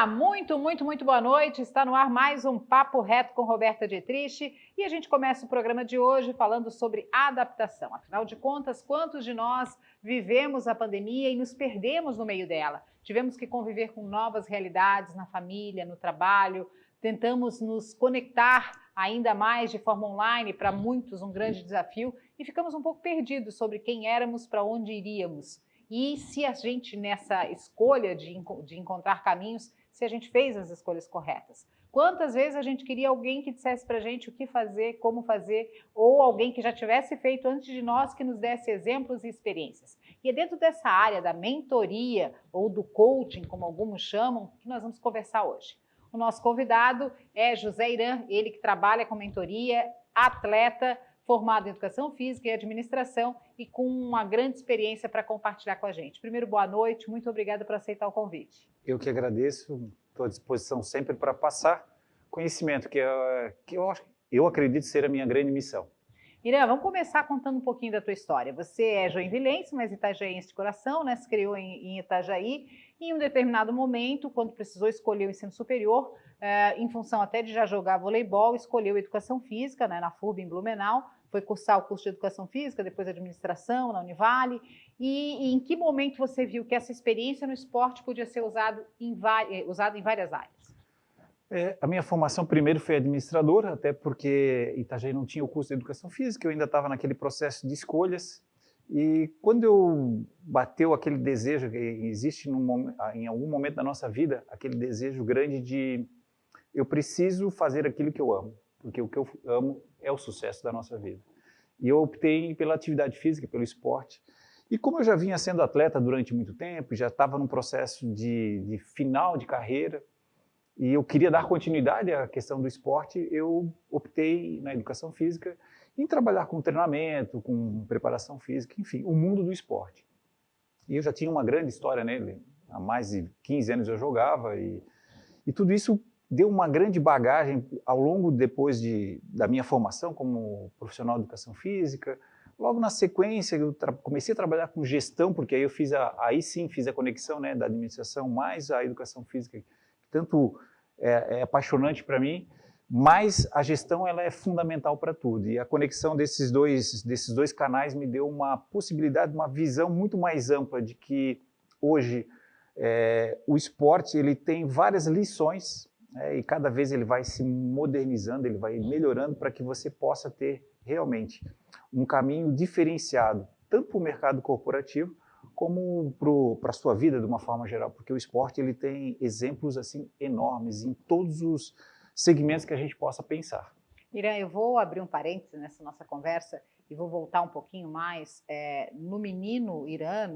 Olá, muito boa noite. Está no ar mais um Papo Reto com Roberta Dietrich e a gente começa o programa de hoje falando sobre adaptação. Afinal de contas, quantos de nós vivemos a pandemia e nos perdemos no meio dela? Tivemos que conviver com novas realidades na família, no trabalho, tentamos nos conectar ainda mais de forma online, para muitos um grande desafio, e ficamos um pouco perdidos sobre quem éramos, para onde iríamos. E se a gente, nessa escolha de encontrar caminhos, se a gente fez as escolhas corretas. Quantas vezes a gente queria alguém que dissesse para a gente o que fazer, como fazer, ou alguém que já tivesse feito antes de nós, que nos desse exemplos e experiências. E é dentro dessa área da mentoria, ou do coaching, como alguns chamam, que nós vamos conversar hoje. O nosso convidado é José Irã, ele que trabalha com mentoria, atleta, formado em Educação Física e Administração e com uma grande experiência para compartilhar com a gente. Primeiro, boa noite, muito obrigada por aceitar o convite. Eu que agradeço, estou à disposição sempre para passar conhecimento, que eu acredito ser a minha grande missão. Irã, vamos começar contando um pouquinho da tua história. Você é joinvilense, mas itajaense de coração, né? Se criou em Itajaí. E em um determinado momento, quando precisou escolher o ensino superior, em função até de já jogar voleibol, escolheu Educação Física, né, na FURB, em Blumenau, foi cursar o curso de Educação Física, depois Administração, na Univale. E em que momento você viu que essa experiência no esporte podia ser usada em várias áreas? A minha formação primeiro foi administrador, até porque Itajaí não tinha o curso de Educação Física, eu ainda estava naquele processo de escolhas. E quando eu bateu aquele desejo, que existe em algum momento da nossa vida, aquele desejo grande de eu preciso fazer aquilo que eu amo, porque o que eu amo é o sucesso da nossa vida. E eu optei pela atividade física, pelo esporte. E como eu já vinha sendo atleta durante muito tempo, já estava num processo de final de carreira, e eu queria dar continuidade à questão do esporte, eu optei na educação física em trabalhar com treinamento, com preparação física, enfim, o mundo do esporte. E eu já tinha uma grande história nele, há mais de 15 anos eu jogava, e tudo isso deu uma grande bagagem ao longo depois da minha formação como profissional de educação física. Logo na sequência eu comecei a trabalhar com gestão, porque aí eu aí sim fiz a conexão, né, da administração mais a educação física, que tanto é apaixonante para mim, mas a gestão ela é fundamental para tudo. E a conexão desses dois canais me deu uma possibilidade, uma visão muito mais ampla de que hoje o esporte ele tem várias lições, e cada vez ele vai se modernizando, ele vai melhorando para que você possa ter realmente um caminho diferenciado, tanto para o mercado corporativo, como para a sua vida de uma forma geral, porque o esporte ele tem exemplos assim enormes em todos os segmentos que a gente possa pensar. Irã, eu vou abrir um parêntese nessa nossa conversa e vou voltar um pouquinho mais no menino Irã,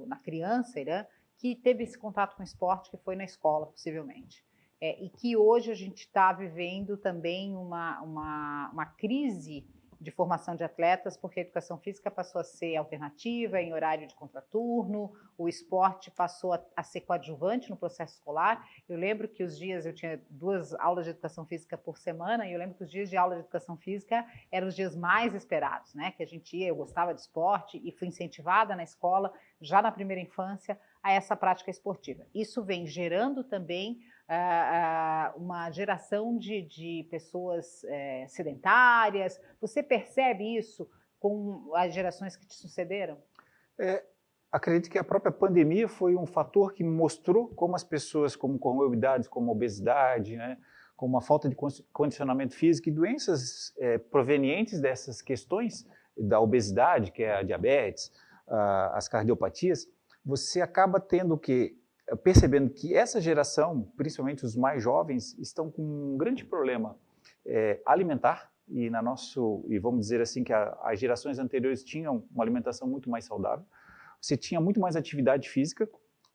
na criança Irã, que teve esse contato com o esporte, que foi na escola, possivelmente. E que hoje a gente está vivendo também uma crise de formação de atletas, porque a educação física passou a ser alternativa em horário de contraturno, o esporte passou a ser coadjuvante no processo escolar. Eu lembro que eu tinha 2 aulas de educação física por semana, e eu lembro que os dias de aula de educação física eram os dias mais esperados, né? Que a gente ia, eu gostava de esporte e fui incentivada na escola, já na primeira infância, a essa prática esportiva. Isso vem gerando também uma geração de pessoas sedentárias. Você percebe isso com as gerações que te sucederam? Acredito que a própria pandemia foi um fator que mostrou como as pessoas com comorbidades, como obesidade, né, como a falta de condicionamento físico e doenças provenientes dessas questões da obesidade, que é a diabetes, as cardiopatias, você acaba tendo percebendo que essa geração, principalmente os mais jovens, estão com um grande problema alimentar, e vamos dizer assim que as gerações anteriores tinham uma alimentação muito mais saudável, você tinha muito mais atividade física,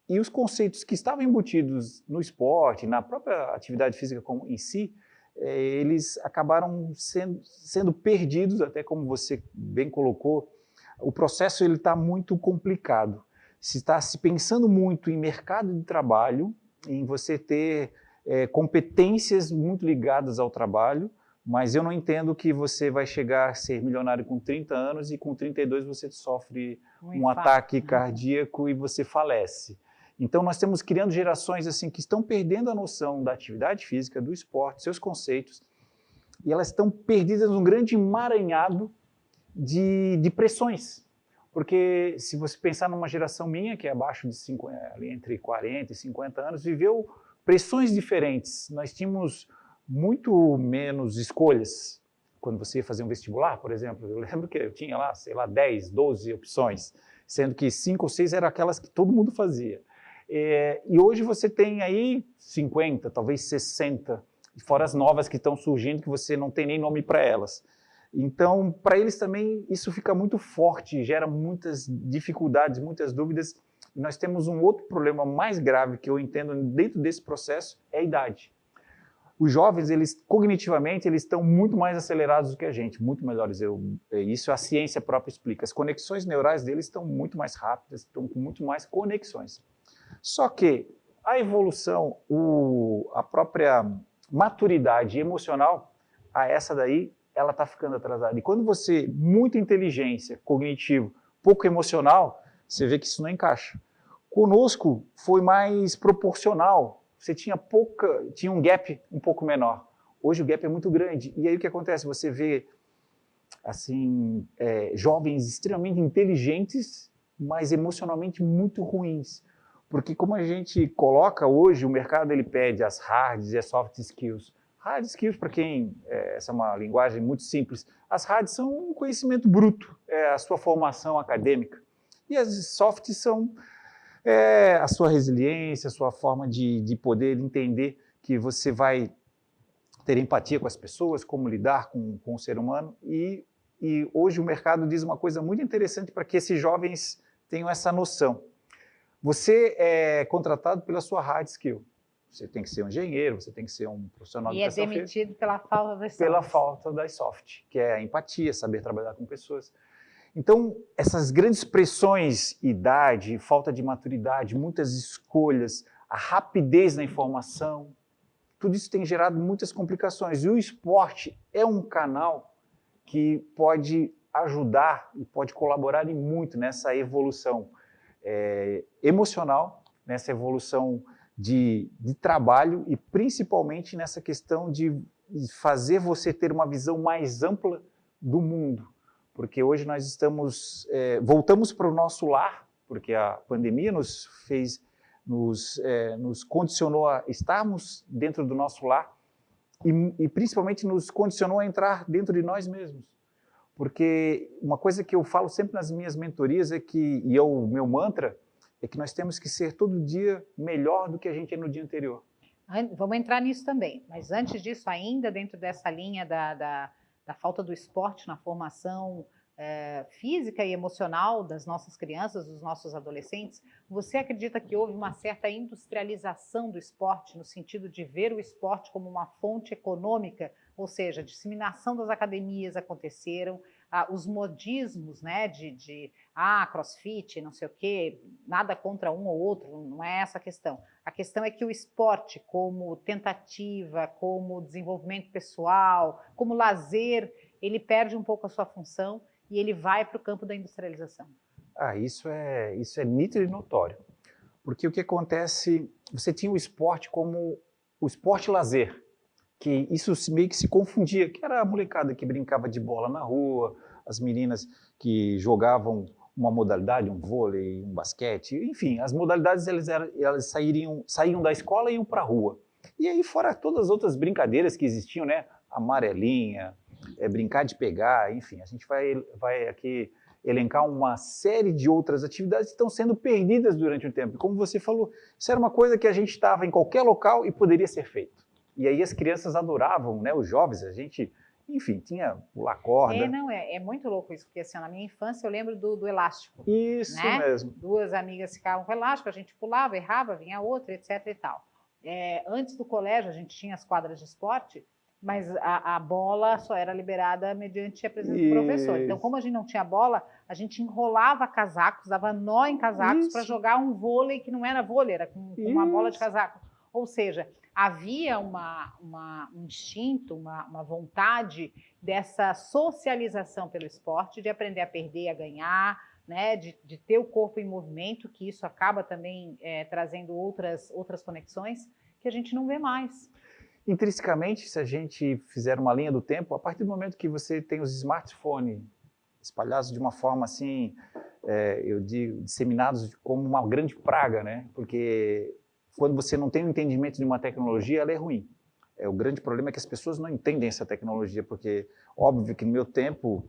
e os conceitos que estavam embutidos no esporte, na própria atividade física em si, eles acabaram sendo perdidos, até como você bem colocou, o processo está muito complicado. Se está se pensando muito em mercado de trabalho, em você ter competências muito ligadas ao trabalho, mas eu não entendo que você vai chegar a ser milionário com 30 anos e com 32 você sofre um ataque cardíaco e você falece. Então, nós estamos criando gerações assim que estão perdendo a noção da atividade física, do esporte, seus conceitos, e elas estão perdidas num grande emaranhado de pressões. Porque se você pensar numa geração minha, que é abaixo de 50, ali entre 40 e 50 anos, viveu pressões diferentes. Nós tínhamos muito menos escolhas. Quando você ia fazer um vestibular, por exemplo, eu lembro que eu tinha lá, sei lá, 10, 12 opções, sendo que 5 ou 6 eram aquelas que todo mundo fazia. E hoje você tem aí 50, talvez 60, fora as novas que estão surgindo, que você não tem nem nome para elas. Então, para eles também, isso fica muito forte, gera muitas dificuldades, muitas dúvidas. E nós temos um outro problema mais grave que eu entendo dentro desse processo, é a idade. Os jovens, eles cognitivamente, eles estão muito mais acelerados do que a gente, muito melhores. Isso a ciência própria explica. As conexões neurais deles estão muito mais rápidas, estão com muito mais conexões. Só que a evolução, a própria maturidade emocional, essa daí, ela está ficando atrasada. E quando você, muita inteligência, cognitivo, pouco emocional, você vê que isso não encaixa. Conosco foi mais proporcional. Você tinha um gap um pouco menor. Hoje o gap é muito grande. E aí o que acontece? Você vê assim, jovens extremamente inteligentes, mas emocionalmente muito ruins. Porque como a gente coloca hoje, o mercado ele pede as hard e as soft skills. Hard skills, para quem, essa é uma linguagem muito simples, as hard são um conhecimento bruto, a sua formação acadêmica. E as soft são a sua resiliência, a sua forma de poder entender que você vai ter empatia com as pessoas, como lidar com o ser humano. E hoje o mercado diz uma coisa muito interessante para que esses jovens tenham essa noção. Você é contratado pela sua hard skill. Você tem que ser um engenheiro, você tem que ser um profissional de educação física. E é demitido pela falta das soft. Pela falta das soft, que é a empatia, saber trabalhar com pessoas. Então, essas grandes pressões, idade, falta de maturidade, muitas escolhas, a rapidez na informação, tudo isso tem gerado muitas complicações. E o esporte é um canal que pode ajudar e pode colaborar muito nessa evolução emocional, nessa evolução de trabalho e principalmente nessa questão de fazer você ter uma visão mais ampla do mundo. Porque hoje nós voltamos para o nosso lar, porque a pandemia nos condicionou a estarmos dentro do nosso lar e principalmente nos condicionou a entrar dentro de nós mesmos. Porque uma coisa que eu falo sempre nas minhas mentorias o meu mantra é que nós temos que ser todo dia melhor do que a gente é no dia anterior. Vamos entrar nisso também, mas antes disso, ainda dentro dessa linha da falta do esporte na formação física e emocional das nossas crianças, dos nossos adolescentes, você acredita que houve uma certa industrialização do esporte, no sentido de ver o esporte como uma fonte econômica, ou seja, a disseminação das academias aconteceram, os modismos, né, crossfit, não sei o quê, nada contra um ou outro, não é essa a questão. A questão é que o esporte, como tentativa, como desenvolvimento pessoal, como lazer, ele perde um pouco a sua função e ele vai para o campo da industrialização. Isso é nítido e notório. Porque o que acontece, você tinha o esporte como o esporte-lazer, que isso meio que se confundia, que era a molecada que brincava de bola na rua, as meninas que jogavam uma modalidade, um vôlei, um basquete, enfim, as modalidades elas saíam da escola e iam para a rua. E aí fora todas as outras brincadeiras que existiam, né? Amarelinha, brincar de pegar, enfim, a gente vai aqui elencar uma série de outras atividades que estão sendo perdidas durante o tempo. Como você falou, isso era uma coisa que a gente estava em qualquer local e poderia ser feito. E aí as crianças adoravam, né? Os jovens, a gente, enfim, tinha pular corda. É muito louco isso, porque assim, na minha infância eu lembro do elástico. Isso, né? Mesmo. Duas amigas ficavam com elástico, a gente pulava, errava, vinha outra, etc e tal. Antes do colégio a gente tinha as quadras de esporte, mas a bola só era liberada mediante a presença do professor. Então, como a gente não tinha bola, a gente enrolava casacos, dava nó em casacos para jogar um vôlei que não era vôlei, era com uma bola de casaco. Ou seja, havia um instinto, uma vontade dessa socialização pelo esporte, de aprender a perder, a ganhar, né, de ter o corpo em movimento, que isso acaba também trazendo outras conexões que a gente não vê mais. Intrinsecamente, se a gente fizer uma linha do tempo, a partir do momento que você tem os smartphones espalhados de uma forma assim, eu digo, disseminados como uma grande praga, né? Porque quando você não tem um entendimento de uma tecnologia, ela é ruim. O grande problema é que as pessoas não entendem essa tecnologia, porque, óbvio que no meu tempo,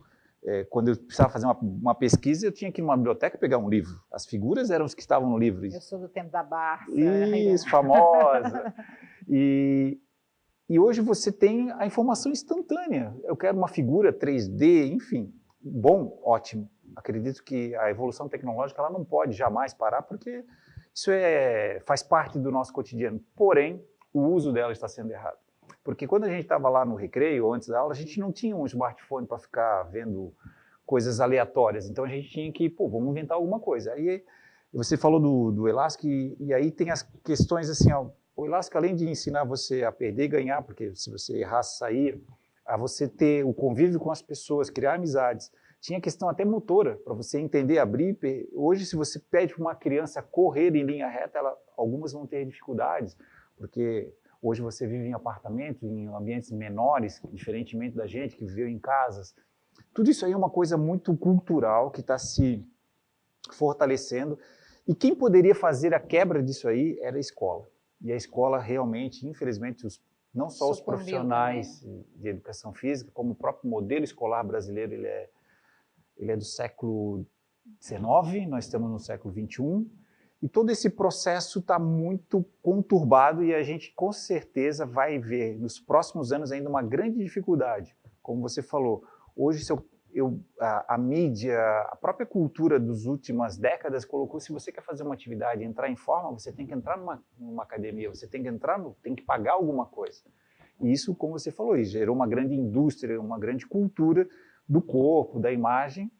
quando eu precisava fazer uma pesquisa, eu tinha que ir numa biblioteca pegar um livro. As figuras eram os que estavam no livro. Eu sou do tempo da Barça. Isso, famosa. E hoje você tem a informação instantânea. Eu quero uma figura 3D, enfim. Bom, ótimo. Acredito que a evolução tecnológica ela não pode jamais parar, porque isso faz parte do nosso cotidiano. Porém, o uso dela está sendo errado. Porque quando a gente estava lá no recreio, ou antes da aula, a gente não tinha um smartphone para ficar vendo coisas aleatórias. Então a gente tinha que, vamos inventar alguma coisa. Aí você falou do Elástico, e aí tem as questões assim, ó, o Elástico, além de ensinar você a perder e ganhar, porque se você errar, sair, a você ter o convívio com as pessoas, criar amizades, tinha questão até motora, para você entender, abrir. Hoje, se você pede para uma criança correr em linha reta, algumas vão ter dificuldades, porque hoje você vive em apartamentos, em ambientes menores, diferentemente da gente que viveu em casas. Tudo isso aí é uma coisa muito cultural que está se fortalecendo, e quem poderia fazer a quebra disso aí era a escola. E a escola realmente, infelizmente, não só os profissionais de educação física, como o próprio modelo escolar brasileiro, ele é do século XIX, nós estamos no século XXI, e todo esse processo está muito conturbado e a gente com certeza vai ver nos próximos anos ainda uma grande dificuldade. Como você falou, hoje a mídia, a própria cultura das últimas décadas colocou, se você quer fazer uma atividade, entrar em forma, você tem que entrar numa academia, você tem que tem que pagar alguma coisa. E isso, como você falou, isso gerou uma grande indústria, uma grande cultura do corpo, da imagem,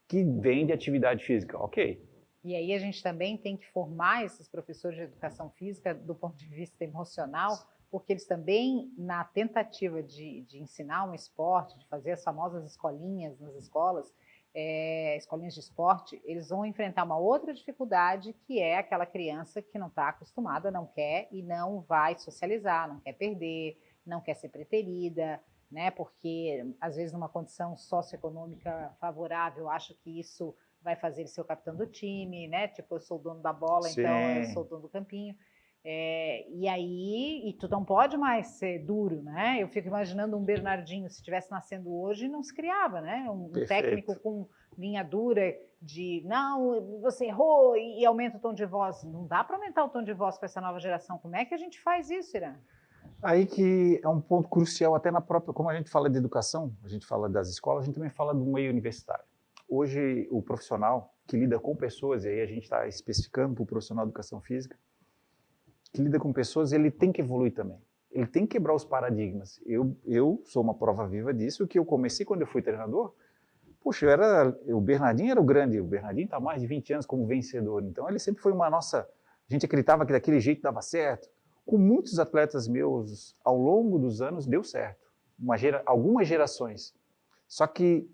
que vem de atividade física, ok. E aí a gente também tem que formar esses professores de educação física do ponto de vista emocional, porque eles também, na tentativa de ensinar um esporte, de fazer as famosas escolinhas nas escolas, escolinhas de esporte, eles vão enfrentar uma outra dificuldade, que é aquela criança que não está acostumada, não quer e não vai socializar, não quer perder, não quer ser preterida, né? Porque, às vezes, numa condição socioeconômica favorável, acho que isso vai fazer ele ser o capitão do time, né? Tipo, eu sou o dono da bola, Sim. então eu sou o dono do campinho. E tu não pode mais ser duro, né? Eu fico imaginando um Bernardinho, se estivesse nascendo hoje, não se criava, né? Um técnico com linha dura de, não, você errou, e aumenta o tom de voz. Não dá para aumentar o tom de voz com essa nova geração. Como é que a gente faz isso, Irã? Aí que é um ponto crucial, até na própria, como a gente fala de educação, a gente fala das escolas, a gente também fala do meio universitário. Hoje, o profissional que lida com pessoas, e aí a gente está especificando para o profissional de educação física, que lida com pessoas, ele tem que evoluir também. Ele tem que quebrar os paradigmas. Eu sou uma prova viva disso, que eu comecei quando eu fui treinador. Puxa, o Bernardinho era o grande, o Bernardinho está há mais de 20 anos como vencedor. Então, ele sempre foi a gente acreditava que daquele jeito dava certo. Com muitos atletas meus, ao longo dos anos, deu certo. Algumas gerações. Só que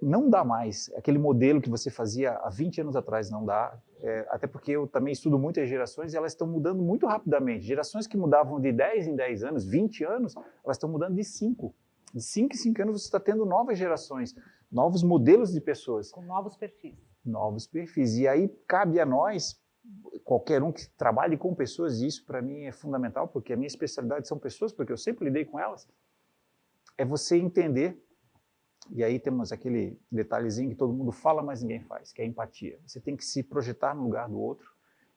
não dá mais. Aquele modelo que você fazia há 20 anos atrás não dá. Até porque eu também estudo muitas gerações e elas estão mudando muito rapidamente. Gerações que mudavam de 10 em 10 anos, 20 anos, elas estão mudando de 5. De 5 em 5 anos você está tendo novas gerações, novos modelos de pessoas. Com novos perfis. Novos perfis. E aí cabe a nós, qualquer um que trabalhe com pessoas, e isso para mim é fundamental, porque a minha especialidade são pessoas, porque eu sempre lidei com elas, é você entender. E aí temos aquele detalhezinho que todo mundo fala, mas ninguém faz, que é a empatia. Você tem que se projetar no lugar do outro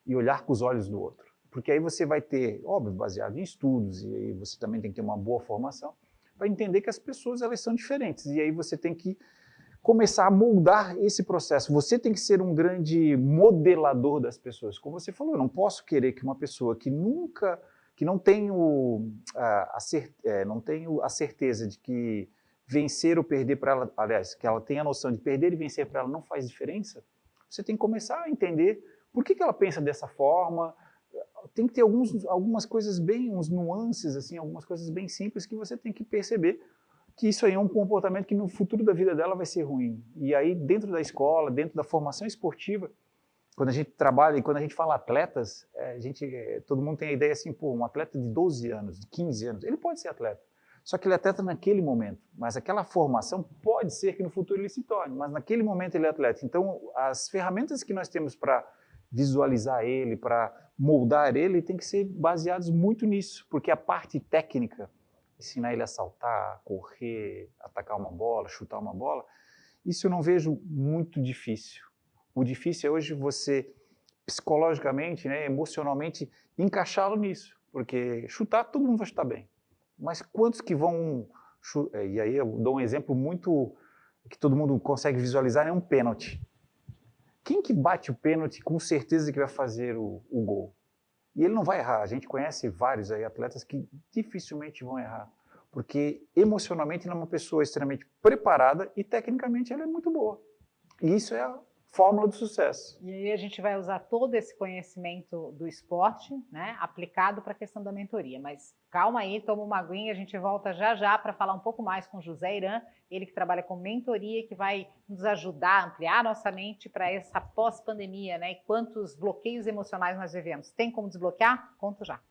e olhar com os olhos do outro. Porque aí você vai ter, óbvio, baseado em estudos, e aí você também tem que ter uma boa formação, para entender que as pessoas elas são diferentes. E aí você tem que começar a moldar esse processo. Você tem que ser um grande modelador das pessoas. Como você falou, eu não posso querer que uma pessoa que não tenho a certeza de que vencer ou perder para ela, aliás, que ela tenha a noção de perder e vencer para ela não faz diferença, você tem que começar a entender por que ela pensa dessa forma. Tem que ter algumas coisas uns nuances, assim, algumas coisas bem simples que você tem que perceber que isso aí é um comportamento que no futuro da vida dela vai ser ruim. E aí, dentro da escola, dentro da formação esportiva, quando a gente trabalha e quando a gente fala atletas, todo mundo tem a ideia assim, pô, um atleta de 12 anos, de 15 anos, ele pode ser atleta. Só que ele é atleta naquele momento, mas aquela formação pode ser que no futuro ele se torne, mas naquele momento ele é atleta. Então, as ferramentas que nós temos para visualizar ele, para moldar ele, tem que ser baseadas muito nisso, porque a parte técnica, ensinar ele a saltar, correr, atacar uma bola, chutar uma bola, isso eu não vejo muito difícil. O difícil é hoje você, psicologicamente, né, emocionalmente, encaixá-lo nisso, porque chutar, todo mundo vai chutar bem. Mas quantos que vão... E aí eu dou um exemplo muito que todo mundo consegue visualizar, é um pênalti. Quem que bate o pênalti com certeza que vai fazer o gol? E ele não vai errar. A gente conhece vários aí atletas que dificilmente vão errar, porque emocionalmente ele é uma pessoa extremamente preparada e tecnicamente ela é muito boa. E isso é a fórmula do sucesso. E aí a gente vai usar todo esse conhecimento do esporte, né, aplicado para a questão da mentoria. Mas calma aí, toma uma aguinha, a gente volta já já para falar um pouco mais com José Iran, ele que trabalha com mentoria, que vai nos ajudar a ampliar nossa mente para essa pós-pandemia, né? E quantos bloqueios emocionais nós vivemos. Tem como desbloquear? Conto já.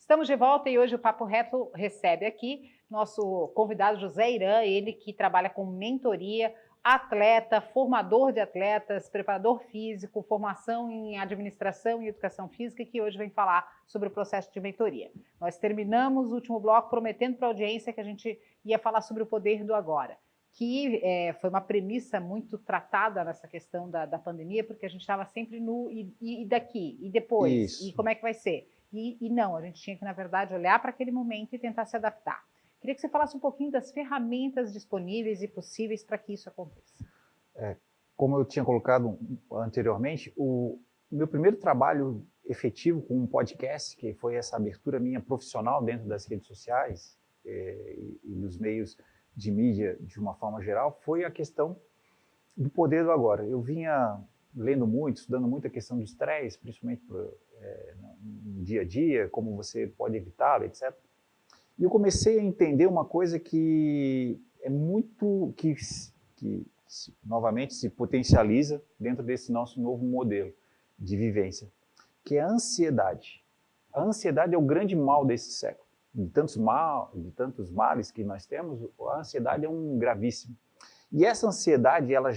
Estamos de volta e hoje o Papo Reto recebe aqui nosso convidado José Iran, ele que trabalha com mentoria, atleta, formador de atletas, preparador físico, formação em administração e educação física, que hoje vem falar sobre o processo de mentoria. Nós terminamos o último bloco prometendo para a audiência que a gente ia falar sobre o poder do agora, que foi uma premissa muito tratada nessa questão da pandemia, porque a gente estava sempre no e daqui, e depois, Isso. E como é que vai ser? E não, a gente tinha que, na verdade, olhar para aquele momento e tentar se adaptar. Queria que você falasse um pouquinho das ferramentas disponíveis e possíveis para que isso aconteça. Como eu tinha colocado anteriormente, o meu primeiro trabalho efetivo com um podcast, que foi essa abertura minha profissional dentro das redes sociais e dos meios de mídia de uma forma geral, foi a questão do poder do agora. Eu vinha lendo muito, estudando muito a questão do estresse, principalmente no dia a dia, como você pode evitá-lo, etc. E eu comecei a entender uma coisa que é muito, novamente se potencializa dentro desse nosso novo modelo de vivência, que é a ansiedade. A ansiedade é o grande mal desse século. De tantos males que nós temos, a ansiedade é um gravíssimo. E essa ansiedade, ela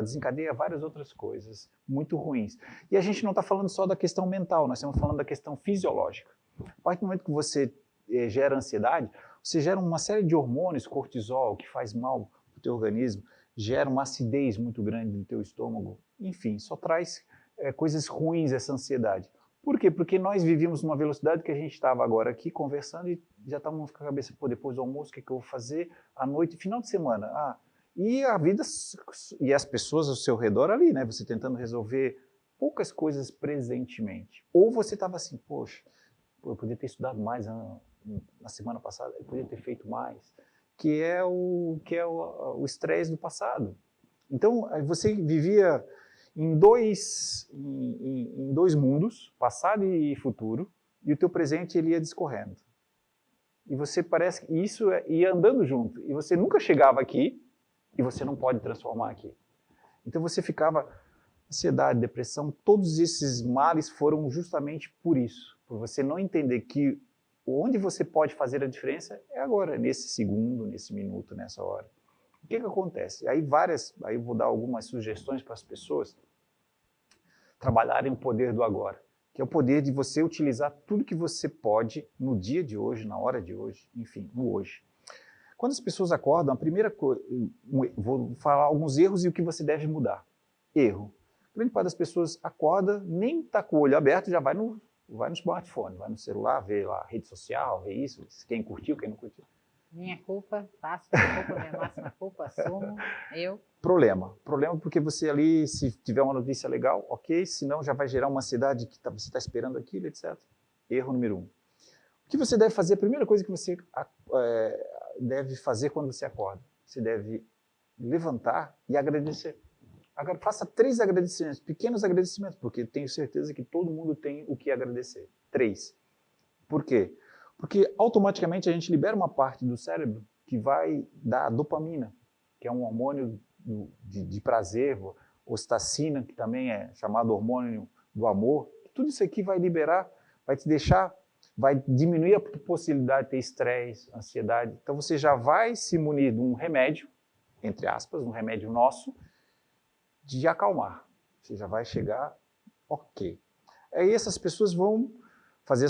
desencadeia várias outras coisas muito ruins. E a gente não está falando só da questão mental, nós estamos falando da questão fisiológica. A partir do momento que você gera ansiedade, você gera uma série de hormônios, cortisol, que faz mal para o teu organismo, gera uma acidez muito grande no teu estômago. Enfim, só traz coisas ruins essa ansiedade. Por quê? Porque nós vivíamos numa velocidade que a gente estava agora aqui conversando e já estávamos com a cabeça, pô, depois do almoço, o que eu vou fazer à noite, final de semana? E a vida, e as pessoas ao seu redor ali, né? Você tentando resolver poucas coisas presentemente. Ou você estava assim, poxa, eu podia ter estudado mais na semana passada, eu podia ter feito mais, que é o estresse do passado. Então, você vivia em dois mundos, passado e futuro, e o teu presente ele ia discorrendo. E você parece que isso ia andando junto, e você nunca chegava aqui, e você não pode transformar aqui. Então você ficava, ansiedade, depressão, todos esses males foram justamente por isso, por você não entender que onde você pode fazer a diferença é agora, nesse segundo, nesse minuto, nessa hora. O que acontece? Aí eu vou dar algumas sugestões para as pessoas trabalharem o poder do agora, que é o poder de você utilizar tudo que você pode no dia de hoje, na hora de hoje, enfim, no hoje. Quando as pessoas acordam, a primeira coisa, vou falar alguns erros e o que você deve mudar. Erro. A grande parte das pessoas acorda, nem está com o olho aberto, já vai no smartphone, vai no celular, vê lá a rede social, vê isso, quem curtiu, quem não curtiu. Minha culpa, faço minha culpa, minha máxima culpa, assumo, eu. Problema porque você ali, se tiver uma notícia legal, ok, senão já vai gerar uma ansiedade que você está esperando aquilo, etc. Erro número 1. O que você deve fazer? A primeira coisa que você deve fazer quando você acorda, você deve levantar e agradecer. Agora, faça 3 agradecimentos, pequenos agradecimentos, porque tenho certeza que todo mundo tem o que agradecer. 3. Por quê? Porque automaticamente a gente libera uma parte do cérebro que vai dar dopamina, que é um hormônio de prazer, ocitocina, que também é chamado hormônio do amor. Tudo isso aqui vai liberar, vai te deixar, vai diminuir a possibilidade de ter estresse, ansiedade. Então você já vai se munir de um remédio, entre aspas, um remédio nosso, de acalmar. Você já vai chegar, ok. Aí essas pessoas vão fazer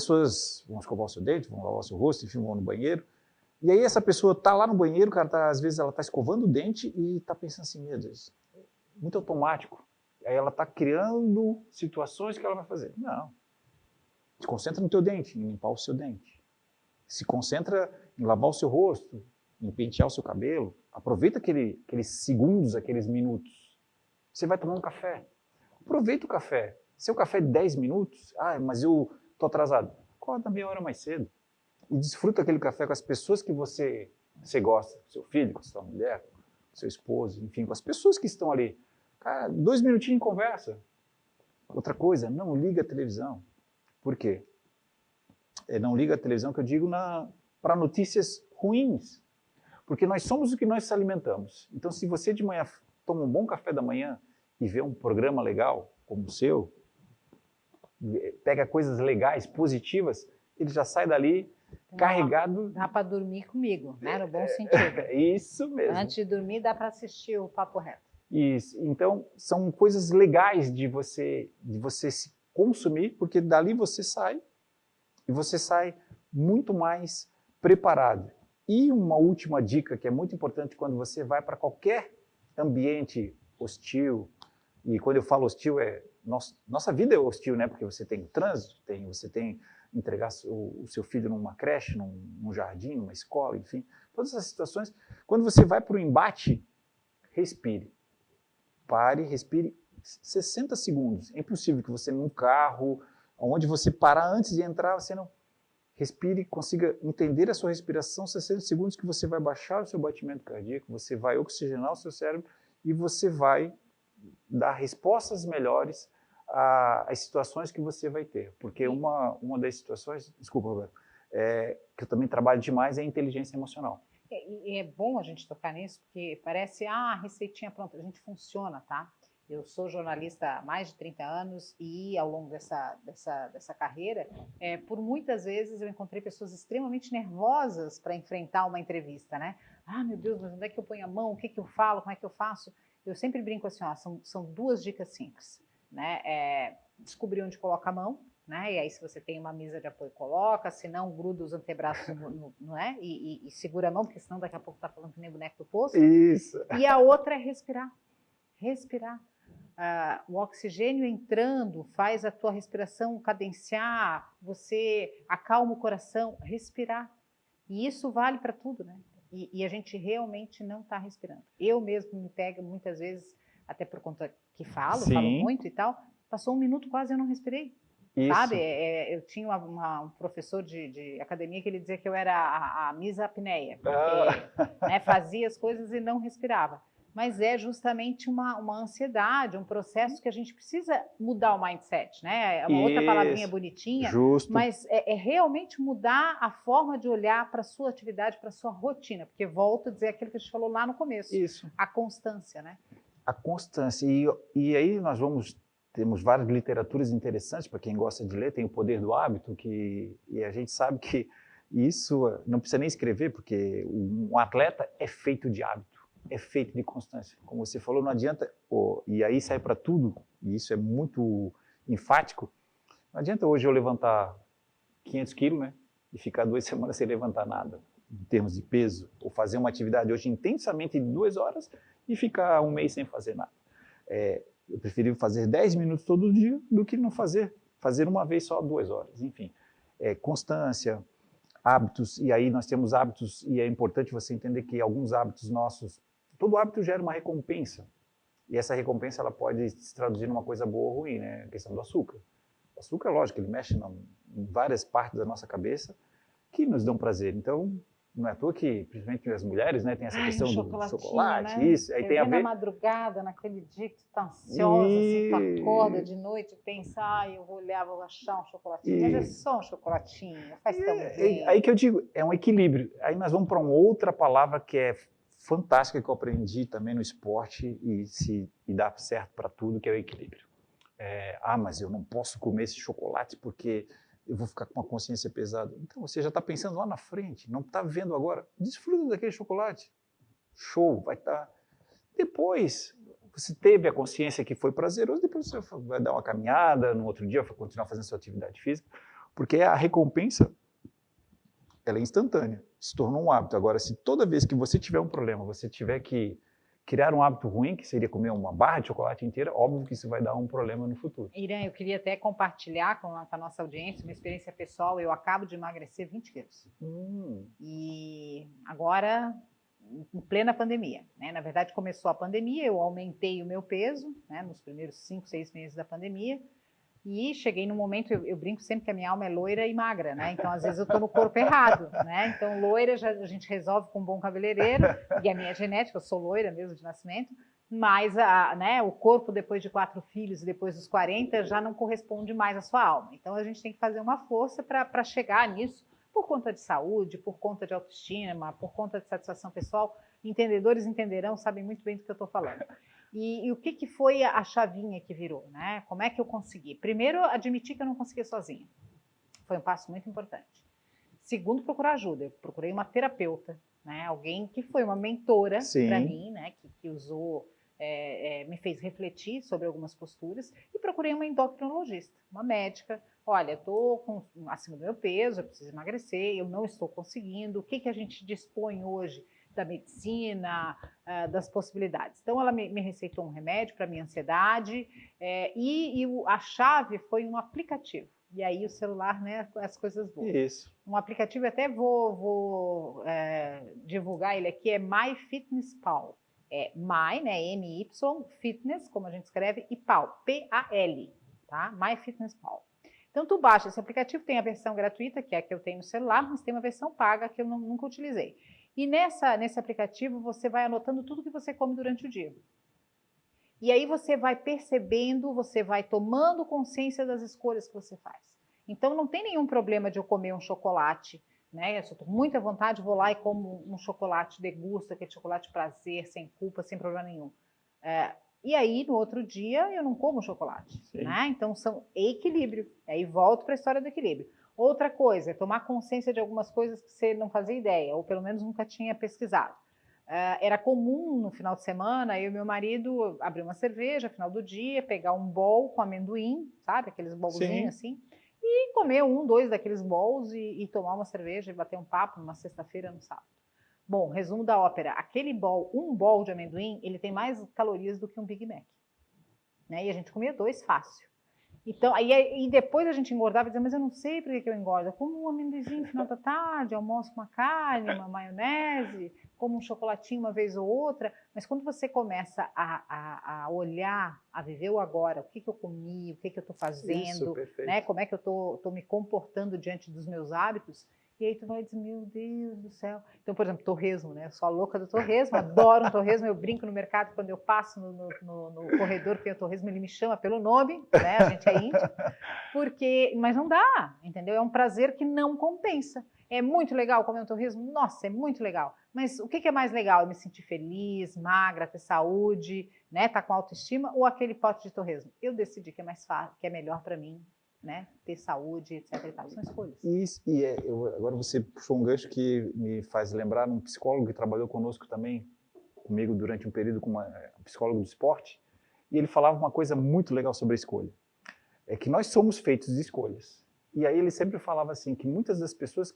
vão escovar o seu dente, vão lavar o seu rosto, enfim, vão no banheiro. E aí essa pessoa está lá no banheiro, cara, às vezes ela está escovando o dente e está pensando assim, meu Deus, muito automático. Aí ela está criando situações que ela vai fazer. Não. Se concentra no teu dente, em limpar o seu dente. Se concentra em lavar o seu rosto, em pentear o seu cabelo. Aproveita aqueles segundos, aqueles minutos. Você vai tomar um café. Aproveita o café. Seu café é 10 minutos, mas eu estou atrasado. Acorda meia hora mais cedo. E desfruta aquele café com as pessoas que você gosta. Com seu filho, com sua mulher, com seu esposo, enfim, com as pessoas que estão ali. Cara, 2 minutinhos de conversa. Outra coisa, não liga a televisão. Por quê? Não liga a televisão, que eu digo para notícias ruins. Porque nós somos o que nós se alimentamos. Então, se você de manhã toma um bom café da manhã e vê um programa legal, como o seu, pega coisas legais, positivas, ele já sai dali carregado. Dá para dormir comigo, né? No bom sentido. Isso mesmo. Antes de dormir, dá para assistir o Papo Reto. Isso. Então, são coisas legais de você se consumir, porque dali você sai, e você sai muito mais preparado. E uma última dica que é muito importante quando você vai para qualquer ambiente hostil, e quando eu falo hostil, nossa vida é hostil, né? Porque você tem trânsito, você tem entregar o seu filho numa creche, num jardim, numa escola, enfim, todas essas situações. Quando você vai para o embate, respire. Pare, respire 60 segundos. É impossível que você num carro, onde você parar antes de entrar, você não respire, consiga entender a sua respiração, 60 segundos que você vai baixar o seu batimento cardíaco, você vai oxigenar o seu cérebro e você vai dar respostas melhores às situações que você vai ter. Porque uma das situações, desculpa, Roberto, que eu também trabalho demais é a inteligência emocional. E é bom a gente tocar nisso, porque parece, receitinha pronta, a gente funciona, tá? Eu sou jornalista há mais de 30 anos e ao longo dessa carreira, por muitas vezes eu encontrei pessoas extremamente nervosas para enfrentar uma entrevista, né? Meu Deus, mas onde é que eu ponho a mão? O que eu falo? Como é que eu faço? Eu sempre brinco assim, são 2 dicas simples, né? Descobrir onde coloca a mão, né? E aí se você tem uma mesa de apoio, coloca, se não, gruda os antebraços não é? E segura a mão, porque senão daqui a pouco tá falando que nem boneco do poço. Isso. E a outra é respirar. Respirar. O oxigênio entrando faz a tua respiração cadenciar, você acalma o coração, respirar. E isso vale para tudo, né? E a gente realmente não está respirando. Eu mesmo me pego muitas vezes, até por conta que falo muito e tal, passou 1 minuto quase eu não respirei. Isso. Sabe? Eu tinha um professor de academia que ele dizia que eu era a Miss Apneia, porque fazia as coisas e não respirava. Mas é justamente uma ansiedade, um processo que a gente precisa mudar o mindset, né? É uma outra palavrinha bonitinha, justo. Mas é realmente mudar a forma de olhar para a sua atividade, para a sua rotina, porque volto a dizer aquilo que a gente falou lá no começo. Isso. A constância, né? A constância. E aí temos várias literaturas interessantes para quem gosta de ler, tem o Poder do Hábito, e a gente sabe que isso não precisa nem escrever, porque um atleta é feito de hábito. É feito de constância. Como você falou, não adianta, e aí sai para tudo, e isso é muito enfático, não adianta hoje eu levantar 500 quilos, né, e ficar 2 semanas sem levantar nada, em termos de peso, ou fazer uma atividade hoje intensamente de 2 horas e ficar 1 mês sem fazer nada. Eu preferi fazer 10 minutos todo dia do que não fazer uma vez só 2 horas, enfim. Constância, hábitos, e aí nós temos hábitos, e é importante você entender que alguns hábitos nossos, todo hábito gera uma recompensa, e essa recompensa ela pode se traduzir numa coisa boa ou ruim, né? A questão do açúcar. O açúcar, lógico, ele mexe em várias partes da nossa cabeça que nos dão prazer. Então, não é à toa que, principalmente as mulheres, né, tem essa questão do chocolate, né? isso, aí tem a ver... na madrugada, naquele dia que tu tá ansiosa, assim, tu acorda de noite e pensa, eu vou olhar, vou achar um chocolatinho, mas é só um chocolatinho, faz tão bem. Aí que eu digo, é um equilíbrio. Aí nós vamos para uma outra palavra que é fantástica, que eu aprendi também no esporte e dá certo para tudo, que é o equilíbrio. Mas eu não posso comer esse chocolate porque eu vou ficar com uma consciência pesada. Então, você já está pensando lá na frente, não está vendo agora. Desfruta daquele chocolate. Show, vai estar. Depois, você teve a consciência que foi prazeroso, depois você vai dar uma caminhada, no outro dia vai continuar fazendo sua atividade física, porque a recompensa, ela é instantânea, se tornou um hábito. Agora, se toda vez que você tiver um problema, você tiver que criar um hábito ruim, que seria comer uma barra de chocolate inteira, óbvio que isso vai dar um problema no futuro. Irã, eu queria até compartilhar com a nossa audiência uma experiência pessoal. Eu acabo de emagrecer 20 quilos. E agora, em plena pandemia, né? Na verdade, começou a pandemia, eu aumentei o meu peso, né, nos primeiros 5, 6 meses da pandemia. E cheguei num momento, eu brinco sempre que a minha alma é loira e magra, né? Então, às vezes, eu tô no corpo errado, né? Então, loira a gente resolve com um bom cabeleireiro, e a minha genética, eu sou loira mesmo de nascimento, mas né, o corpo, depois de 4 filhos e depois dos 40, já não corresponde mais à sua alma. Então, a gente tem que fazer uma força para chegar nisso, por conta de saúde, por conta de autoestima, por conta de satisfação pessoal. Entendedores entenderão, sabem muito bem do que eu estou falando. E o que foi a chavinha que virou, né? Como é que eu consegui? Primeiro, admitir que eu não conseguia sozinha. Foi um passo muito importante. Segundo, procurar ajuda. Eu procurei uma terapeuta, né? Alguém que foi uma mentora para mim, né? Que usou, me fez refletir sobre algumas posturas. E procurei uma endocrinologista, uma médica. Olha, eu estou acima do meu peso, eu preciso emagrecer, eu não estou conseguindo. O que a gente dispõe hoje da medicina, das possibilidades. Então, ela me receitou um remédio para minha ansiedade a chave foi um aplicativo. E aí o celular, né, as coisas boas. Isso. Um aplicativo, até vou divulgar ele aqui, é MyFitnessPal. É My, né, M-Y, Fitness, como a gente escreve, e Pal, P-A-L, tá? MyFitnessPal. Então, tu baixa esse aplicativo, tem a versão gratuita, que é a que eu tenho no celular, mas tem uma versão paga que eu nunca utilizei. E nesse aplicativo você vai anotando tudo que você come durante o dia. E aí você vai percebendo, você vai tomando consciência das escolhas que você faz. Então não tem nenhum problema de eu comer um chocolate, né? Se eu estou muito à vontade, vou lá e como um chocolate, degusto aquele chocolate prazer, sem culpa, sem problema nenhum. E aí, no outro dia, eu não como chocolate, né? Então são equilíbrio. Aí volto para a história do equilíbrio. Outra coisa é tomar consciência de algumas coisas que você não fazia ideia, ou pelo menos nunca tinha pesquisado. Era comum no final de semana, eu e meu marido abrir uma cerveja no final do dia, pegar um bowl com amendoim, sabe? Aqueles bowlzinhos assim, e comer 1, 2 daqueles bowls e tomar uma cerveja e bater um papo numa sexta-feira, no sábado. Bom, resumo da ópera, aquele bowl, um bowl de amendoim, ele tem mais calorias do que um Big Mac. Né? E a gente comia 2 fácil. Então, e depois a gente engordava e dizia, mas eu não sei por que eu engordo. Eu como um amendoizinho no final da tarde, almoço com uma carne, uma maionese, como um chocolatinho uma vez ou outra. Mas quando você começa a olhar, a viver o agora, o que eu comi, o que eu estou fazendo, né? Como é que eu estou me comportando diante dos meus hábitos, e aí tu vai dizer, meu Deus do céu. Então, por exemplo, torresmo, né? Eu sou a louca do torresmo, adoro um torresmo, eu brinco no mercado quando eu passo no corredor que tem o torresmo, ele me chama pelo nome, né? A gente é íntimo, mas não dá, entendeu? É um prazer que não compensa. É muito legal comer um torresmo? Nossa, é muito legal. Mas o que é mais legal? Eu me sentir feliz, magra, ter saúde, né? Tá com autoestima, ou aquele pote de torresmo? Eu decidi que é mais fácil, que é melhor para mim, né? Ter saúde, etc. E tal. São escolhas. Agora você puxou um gancho que me faz lembrar um psicólogo que trabalhou conosco também, comigo durante um período como psicólogo do esporte, e ele falava uma coisa muito legal sobre a escolha. É que nós somos feitos de escolhas. E aí ele sempre falava assim, que muitas das pessoas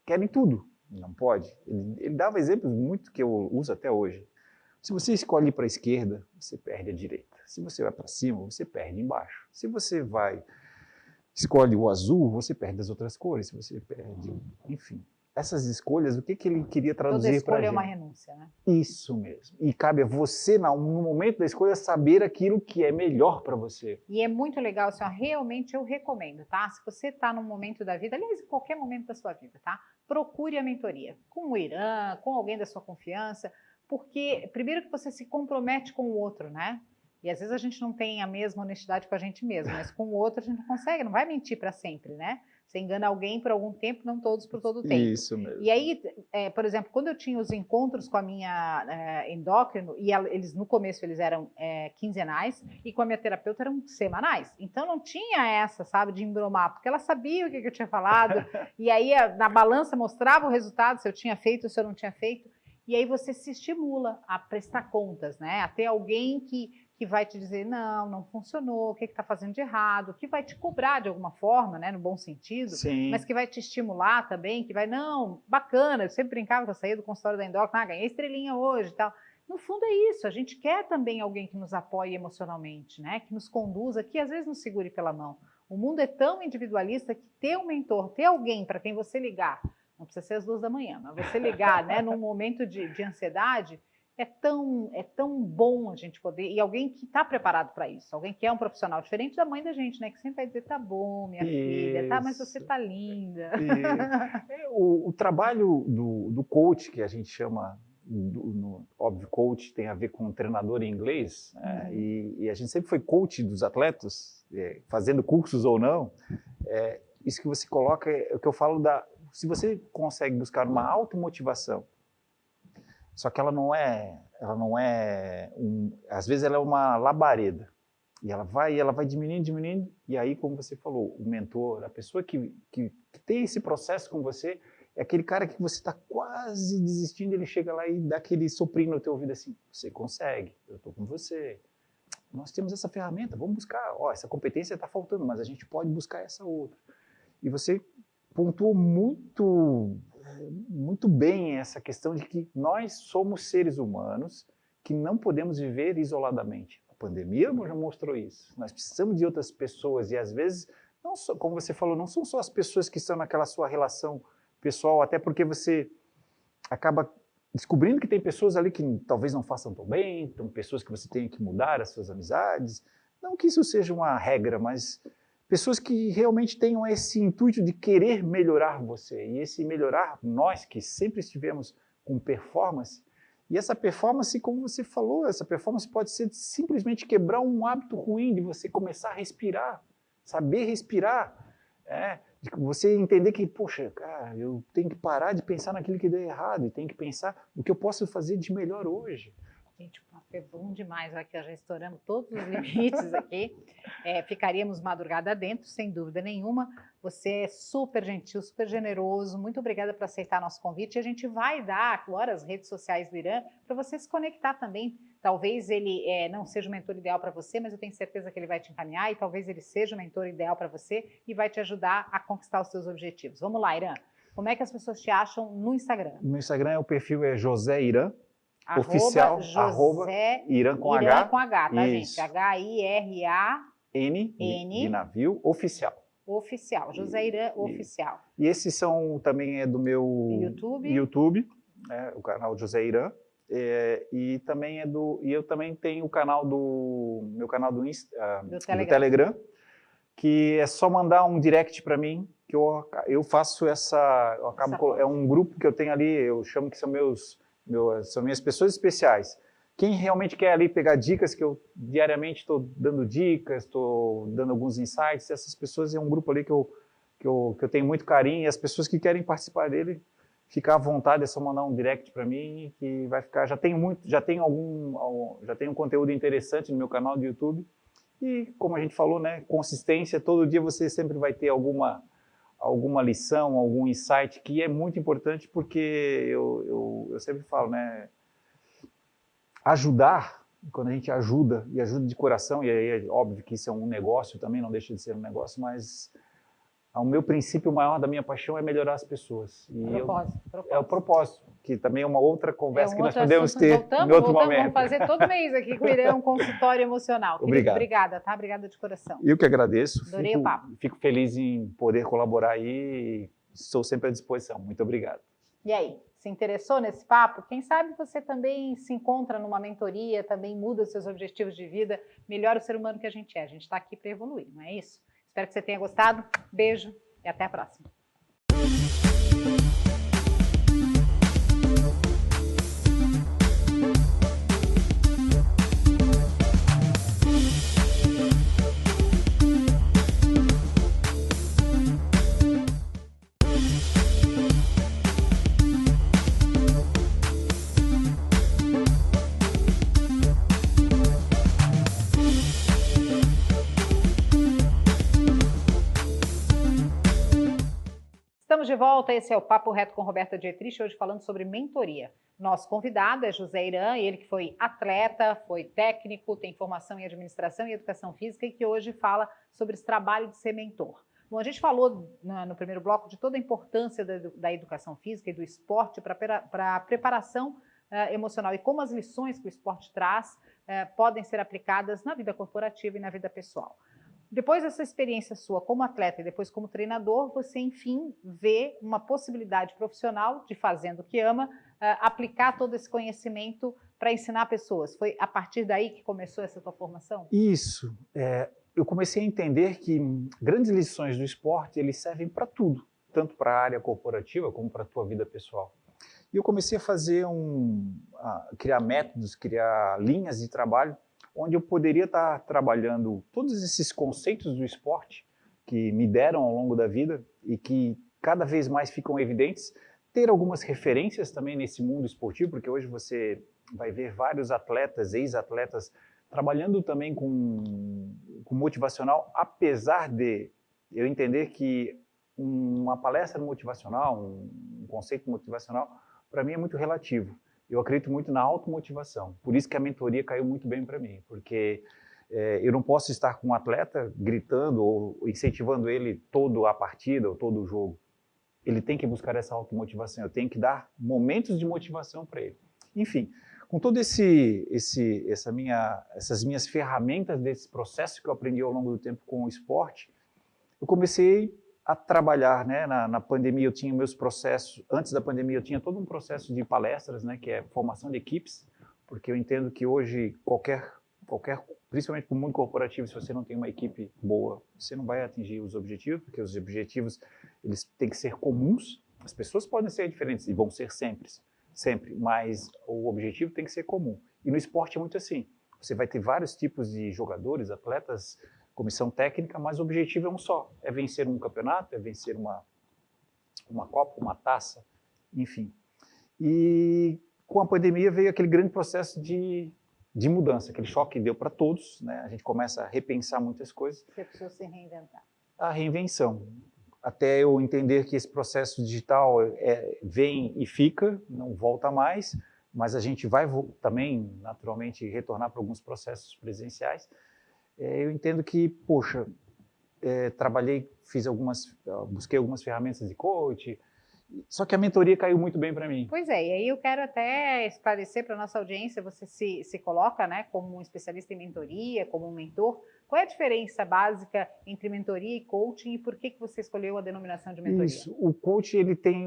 querem tudo. Não pode. Ele dava exemplos muito que eu uso até hoje. Se você escolhe ir para a esquerda, você perde a direita. Se você vai para cima, você perde embaixo. Se você vai escolhe o azul, você perde as outras cores, você perde, enfim. Essas escolhas, o que ele queria traduzir para a gente? Toda escolha é uma renúncia, né? Isso mesmo. E cabe a você, no momento da escolha, saber aquilo que é melhor para você. E é muito legal, assim, ó, realmente eu recomendo, tá? Se você está num momento da vida, aliás, em qualquer momento da sua vida, tá? Procure a mentoria com o Irã, com alguém da sua confiança, porque primeiro que você se compromete com o outro, né? E às vezes a gente não tem a mesma honestidade com a gente mesmo, mas com o outro a gente não consegue, não vai mentir para sempre, né? Você engana alguém por algum tempo, não todos por todo o tempo. Isso mesmo. E aí, por exemplo, quando eu tinha os encontros com a minha endócrino, e eles no começo eles eram quinzenais, e com a minha terapeuta eram semanais. Então não tinha essa, sabe, de embromar, porque ela sabia o que eu tinha falado, e aí na balança mostrava o resultado, se eu tinha feito, se eu não tinha feito. E aí você se estimula a prestar contas, né? A ter alguém que vai te dizer, não funcionou, o que está fazendo de errado, que vai te cobrar de alguma forma, né, no bom sentido, Sim. mas que vai te estimular também, que vai, não, bacana, eu sempre brincava que eu saía do consultório da endócrina, ganhei estrelinha hoje e tal. No fundo é isso, a gente quer também alguém que nos apoie emocionalmente, né, que nos conduza, que às vezes nos segure pela mão. O mundo é tão individualista que ter um mentor, ter alguém para quem você ligar, não precisa ser às 2 da manhã, mas você ligar, né, num momento de ansiedade, é tão bom a gente poder, e alguém que está preparado para isso, alguém que é um profissional diferente da mãe da gente, né? Que sempre vai dizer, tá bom, minha filha, tá, mas você tá linda. O trabalho do coach, que a gente chama, óbvio, coach tem a ver com treinador em inglês, né? E a gente sempre foi coach dos atletas, fazendo cursos ou não. Isso que você coloca é o que eu falo se você consegue buscar uma automotivação, só que ela não é às vezes ela é uma labareda, e ela vai diminuindo, e aí, como você falou, o mentor, a pessoa que tem esse processo com você, é aquele cara que você está quase desistindo, ele chega lá e dá aquele soprinho no teu ouvido assim, você consegue, eu estou com você, nós temos essa ferramenta, vamos buscar, essa competência está faltando, mas a gente pode buscar essa outra. E você pontuou muito bem essa questão de que nós somos seres humanos que não podemos viver isoladamente. A pandemia já mostrou isso. Nós precisamos de outras pessoas e às vezes, não só, como você falou, não são só as pessoas que estão naquela sua relação pessoal, até porque você acaba descobrindo que tem pessoas ali que talvez não façam tão bem, tem pessoas que você tem que mudar as suas amizades. Não que isso seja uma regra, mas pessoas que realmente tenham esse intuito de querer melhorar você. E esse melhorar, nós que sempre estivemos com performance, e essa performance, como você falou, essa performance pode ser simplesmente quebrar um hábito ruim de você começar a respirar, saber respirar, de você entender que, poxa, cara, eu tenho que parar de pensar naquilo que deu errado e tenho que pensar no que eu posso fazer de melhor hoje. Gente, o papo é bom demais, aqui já estouramos todos os limites aqui, ficaríamos madrugada dentro, sem dúvida nenhuma. Você é super gentil, super generoso, muito obrigada por aceitar nosso convite. A gente vai dar agora as redes sociais do Irã para você se conectar também. Talvez ele não seja o mentor ideal para você, mas eu tenho certeza que ele vai te encaminhar e talvez ele seja o mentor ideal para você e vai te ajudar a conquistar os seus objetivos. Vamos lá, Irã. Como é que as pessoas te acham no Instagram? No Instagram o perfil é José Irã. Oficial, Irã com H. Com H, tá, isso. gente? H-I-R-A-N de navio, oficial. Oficial, José Irã Oficial. E esses também é do meu YouTube, o canal José Irã. E também e eu também tenho o canal do do Telegram, que é só mandar um direct para mim, que eu faço é um grupo que eu tenho ali, eu chamo que são são minhas pessoas especiais. Quem realmente quer ali pegar dicas, que eu diariamente estou dando dicas, estou dando alguns insights, essas pessoas é um grupo ali que eu tenho muito carinho, e as pessoas que querem participar dele, ficar à vontade, é só mandar um direct para mim, que vai ficar, já tenho um conteúdo interessante no meu canal do YouTube, e como a gente falou, né, consistência, todo dia você sempre vai ter alguma lição, algum insight, que é muito importante, porque eu sempre falo, né, ajudar, quando a gente ajuda, e ajuda de coração, e aí é óbvio que isso é um negócio também, não deixa de ser um negócio, mas o meu princípio maior da minha paixão é melhorar as pessoas. E propósito. É o propósito. que também é uma outra conversa que nós outro podemos assunto. ter em outro Voltamos, momento. vamos fazer todo mês aqui com o Irã um consultório emocional. Querido, Obrigado. obrigada, tá? Obrigada de coração. Eu que agradeço. Adorei o papo. Fico feliz em poder colaborar aí e estou sempre à disposição. Muito obrigado. E aí, se interessou nesse papo? Quem sabe você também se encontra numa mentoria, também muda os seus objetivos de vida, melhora o ser humano que a gente é. A gente está aqui para evoluir, não é isso? Espero que você tenha gostado. Beijo e até a próxima. Estamos de volta, esse é o Papo Reto com Roberta Dietrich, hoje falando sobre mentoria. Nosso convidado é José Irã, ele que foi atleta, foi técnico, tem formação em administração e educação física e que hoje fala sobre esse trabalho de ser mentor. Bom, a gente falou no primeiro bloco de toda a importância da educação física e do esporte para a preparação emocional e como as lições que o esporte traz podem ser aplicadas na vida corporativa e na vida pessoal. Depois dessa experiência sua como atleta e depois como treinador, você, enfim, vê uma possibilidade profissional de, fazendo o que ama, aplicar todo esse conhecimento para ensinar pessoas. Foi a partir daí que começou essa tua formação? Isso. Eu comecei a entender que grandes lições do esporte, eles servem para tudo, tanto para a área corporativa como para a tua vida pessoal. E eu comecei a fazer criar métodos, criar linhas de trabalho onde eu poderia estar trabalhando todos esses conceitos do esporte que me deram ao longo da vida e que cada vez mais ficam evidentes, ter algumas referências também nesse mundo esportivo, porque hoje você vai ver vários atletas, ex-atletas, trabalhando também com motivacional, apesar de eu entender que uma palestra motivacional, um conceito motivacional, para mim é muito relativo. Eu acredito muito na automotivação, por isso que a mentoria caiu muito bem para mim, porque eu não posso estar com um atleta gritando ou incentivando ele toda a partida ou todo o jogo. Ele tem que buscar essa automotivação, eu tenho que dar momentos de motivação para ele. Enfim, com todo essas minhas ferramentas desse processo que eu aprendi ao longo do tempo com o esporte, eu comecei a trabalhar, né? Na pandemia eu tinha meus processos, antes da pandemia eu tinha todo um processo de palestras, né? Que é formação de equipes, porque eu entendo que hoje principalmente para o mundo corporativo, se você não tem uma equipe boa, você não vai atingir os objetivos, porque os objetivos eles têm que ser comuns, as pessoas podem ser diferentes e vão ser sempre, mas o objetivo tem que ser comum. E no esporte é muito assim, você vai ter vários tipos de jogadores, atletas, comissão técnica, mas o objetivo é um só, é vencer um campeonato, é vencer uma Copa, uma taça, enfim. E com a pandemia veio aquele grande processo de mudança, aquele choque que deu para todos, né? A gente começa a repensar muitas coisas. Você precisou se reinventar. A reinvenção, até eu entender que esse processo digital vem e fica, não volta mais, mas a gente vai também, naturalmente, retornar para alguns processos presenciais. Eu entendo que, poxa, busquei algumas ferramentas de coach, só que a mentoria caiu muito bem para mim. Pois é, e aí eu quero até esclarecer para a nossa audiência, você se coloca, né, como um especialista em mentoria, como um mentor. Qual é a diferença básica entre mentoria e coaching e por que você escolheu a denominação de mentoria? Isso, o coach ele tem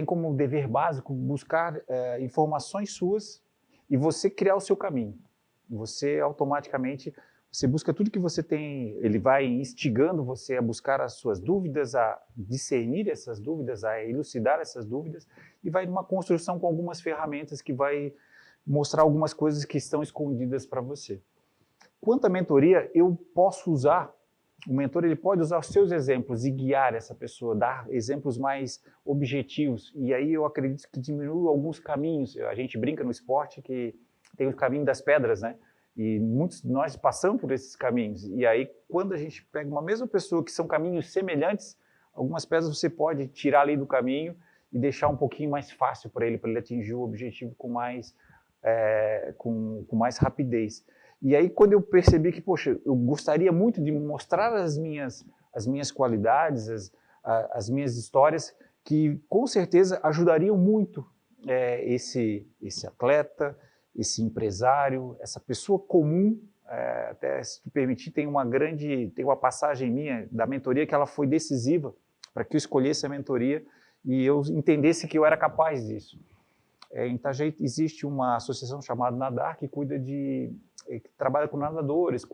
como dever básico buscar informações suas e você criar o seu caminho. Você automaticamente... Você busca tudo que você tem, ele vai instigando você a buscar as suas dúvidas, a discernir essas dúvidas, a elucidar essas dúvidas e vai numa construção com algumas ferramentas que vai mostrar algumas coisas que estão escondidas para você. Quanto à mentoria, eu posso usar, o mentor ele pode usar os seus exemplos e guiar essa pessoa, dar exemplos mais objetivos e aí eu acredito que diminui alguns caminhos. A gente brinca no esporte que tem o caminho das pedras, né? E muitos de nós passamos por esses caminhos. E aí, quando a gente pega uma mesma pessoa que são caminhos semelhantes, algumas pedras você pode tirar ali do caminho e deixar um pouquinho mais fácil para ele atingir o objetivo com mais rapidez. E aí, quando eu percebi que, poxa, eu gostaria muito de mostrar as minhas qualidades, as minhas histórias, que com certeza ajudariam muito esse atleta, esse empresário, essa pessoa comum, até se tu permitir, tem uma passagem minha da mentoria que ela foi decisiva para que eu escolhesse a mentoria e eu entendesse que eu era capaz disso. Em Itajaí existe uma associação chamada Nadar que que trabalha com nadadores,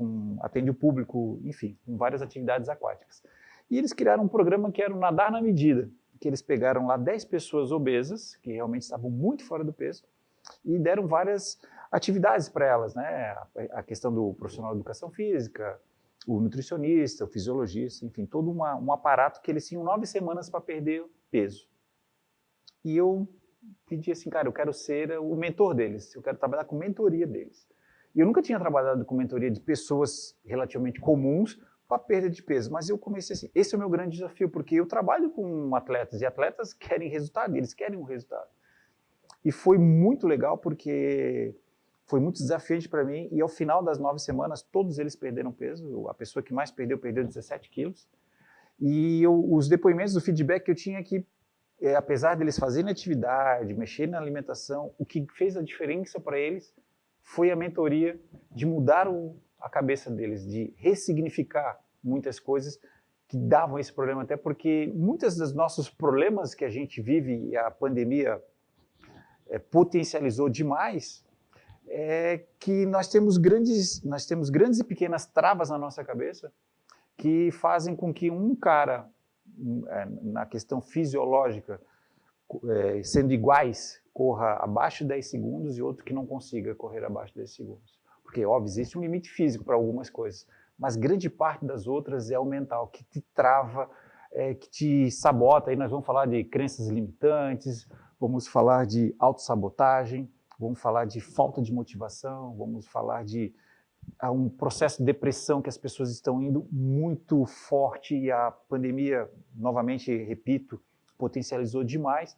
atende o público, enfim, com várias atividades aquáticas. E eles criaram um programa que era o Nadar na Medida, que eles pegaram lá 10 pessoas obesas, que realmente estavam muito fora do peso, e deram várias atividades para elas, né? A questão do profissional de educação física, o nutricionista, o fisiologista, enfim, todo um aparato que eles tinham 9 semanas para perder peso. E eu pedi assim, cara, eu quero ser o mentor deles, eu quero trabalhar com mentoria deles. E eu nunca tinha trabalhado com mentoria de pessoas relativamente comuns para perda de peso, mas eu comecei assim, esse é o meu grande desafio, porque eu trabalho com atletas, e atletas querem resultado, eles querem um resultado. E foi muito legal, porque foi muito desafiante para mim, e ao final das 9 semanas, todos eles perderam peso, a pessoa que mais perdeu 17 quilos, e os depoimentos do feedback que eu tinha que apesar deles fazerem atividade, mexerem na alimentação, o que fez a diferença para eles foi a mentoria de mudar a cabeça deles, de ressignificar muitas coisas que davam esse problema, até porque muitos dos nossos problemas que a gente vive e a pandemia potencializou demais, que nós temos grandes e pequenas travas na nossa cabeça que fazem com que um cara na questão fisiológica, sendo iguais, corra abaixo de 10 segundos e outro que não consiga correr abaixo de 10 segundos. Porque, óbvio, existe um limite físico para algumas coisas, mas grande parte das outras é o mental, que te trava, que te sabota. Aí nós vamos falar de crenças limitantes, vamos falar de autossabotagem, vamos falar de falta de motivação, vamos falar de um processo de depressão que as pessoas estão indo muito forte e a pandemia, novamente, repito, potencializou demais.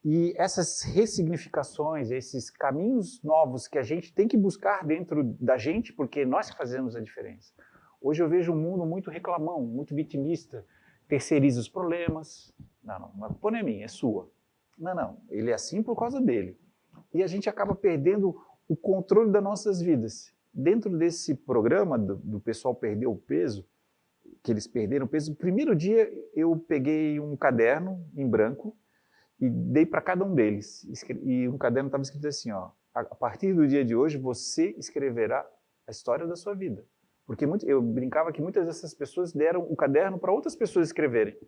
E essas ressignificações, esses caminhos novos que a gente tem que buscar dentro da gente, porque nós que fazemos a diferença. Hoje eu vejo um mundo muito reclamão, muito vitimista, terceiriza os problemas. Não, a culpa não é minha, é sua. Não, ele é assim por causa dele. E a gente acaba perdendo o controle das nossas vidas. Dentro desse programa do pessoal perder o peso, que eles perderam o peso, no primeiro dia eu peguei um caderno em branco e dei para cada um deles. E um caderno estava escrito assim, ó, a partir do dia de hoje você escreverá a história da sua vida. Porque eu brincava que muitas dessas pessoas deram o caderno para outras pessoas escreverem.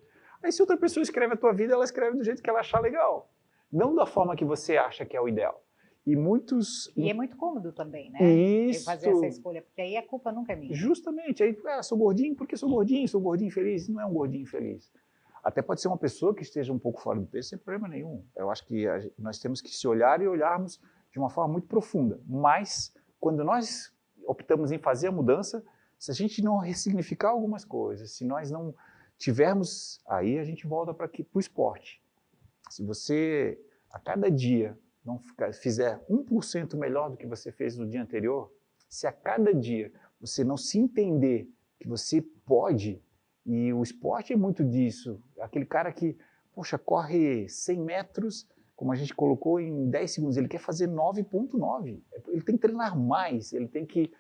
Aí se outra pessoa escreve a tua vida, ela escreve do jeito que ela achar legal, não da forma que você acha que é o ideal. E é muito cômodo também, né? Isso. Fazer essa escolha, porque aí a culpa nunca é minha. Justamente. Aí, sou gordinho porque sou gordinho feliz. Não é um gordinho feliz. Até pode ser uma pessoa que esteja um pouco fora do peso, sem problema nenhum. Eu acho que nós temos que se olhar e olharmos de uma forma muito profunda. Mas, quando nós optamos em fazer a mudança, se a gente não ressignificar algumas coisas, se nós não tivermos, aí a gente volta para o esporte. Se você, a cada dia, não fizer 1% melhor do que você fez no dia anterior, se a cada dia você não se entender que você pode, e o esporte é muito disso, aquele cara que, poxa, corre 100 metros, como a gente colocou, em 10 segundos, ele quer fazer 9,9, ele tem que treinar mais, ele tem que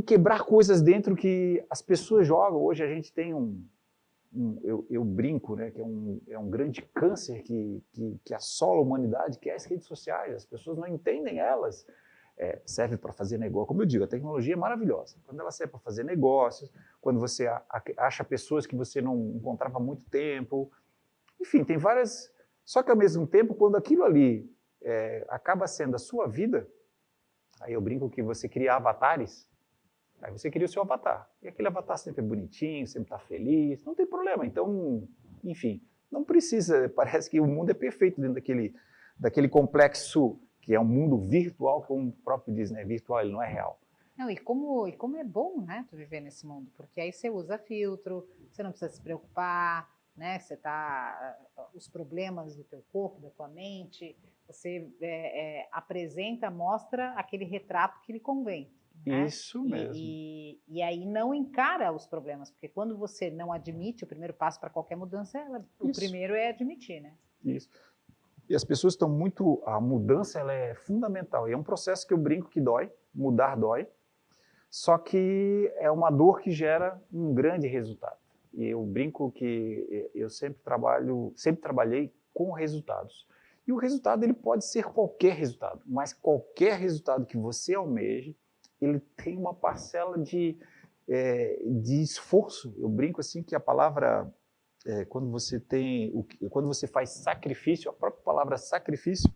quebrar coisas dentro que as pessoas jogam. Hoje a gente tem eu brinco, né, que é um grande câncer que assola a humanidade, que é as redes sociais. As pessoas não entendem elas. Serve para fazer negócio. Como eu digo, a tecnologia é maravilhosa. Quando ela serve para fazer negócios, quando você acha pessoas que você não encontrava há muito tempo. Enfim, tem várias... Só que, ao mesmo tempo, quando aquilo ali acaba sendo a sua vida, aí eu brinco que você cria avatares. Aí você cria o seu avatar. E aquele avatar sempre é bonitinho, sempre está feliz, não tem problema. Então, enfim, não precisa, parece que o mundo é perfeito dentro daquele complexo que é um mundo virtual, como o próprio diz, né? Virtual, ele não é real. Não, e como é bom, né, tu viver nesse mundo, porque aí você usa filtro, você não precisa se preocupar, né? Você os problemas do teu corpo, da tua mente, você apresenta, mostra aquele retrato que lhe convém. Né? Isso mesmo. E aí não encara os problemas, porque quando você não admite, o primeiro passo para qualquer mudança, o primeiro é admitir, né? Isso. E as pessoas estão muito... A mudança ela é fundamental. E é um processo que eu brinco que dói, mudar dói, só que é uma dor que gera um grande resultado. E eu brinco que eu sempre trabalhei com resultados. E o resultado ele pode ser qualquer resultado, mas qualquer resultado que você almeje, ele tem uma parcela de esforço. Eu brinco assim que a palavra, quando você faz sacrifício, a própria palavra sacrifício,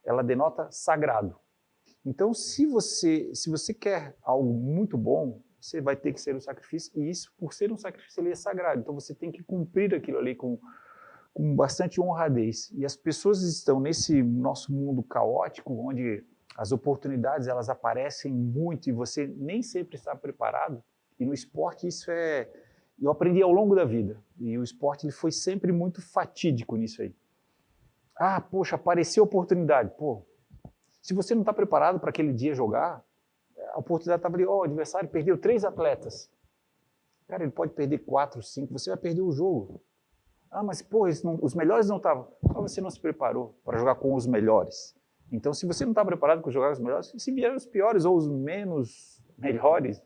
ela denota sagrado. Então, se você quer algo muito bom, você vai ter que ser um sacrifício, e isso, por ser um sacrifício, ele é sagrado. Então, você tem que cumprir aquilo ali com bastante honradez. E as pessoas estão nesse nosso mundo caótico, onde as oportunidades elas aparecem muito e você nem sempre está preparado. E no esporte isso eu aprendi ao longo da vida. E o esporte ele foi sempre muito fatídico nisso aí. Ah, poxa, apareceu a oportunidade. Pô, se você não está preparado para aquele dia jogar, a oportunidade estava ali, o adversário perdeu 3 atletas. Cara, ele pode perder 4, 5, você vai perder o jogo. Ah, mas pô, os melhores não estavam. Ah, você não se preparou para jogar com os melhores. Então, se você não está preparado para jogar com os melhores, se vierem os piores ou os menos melhores,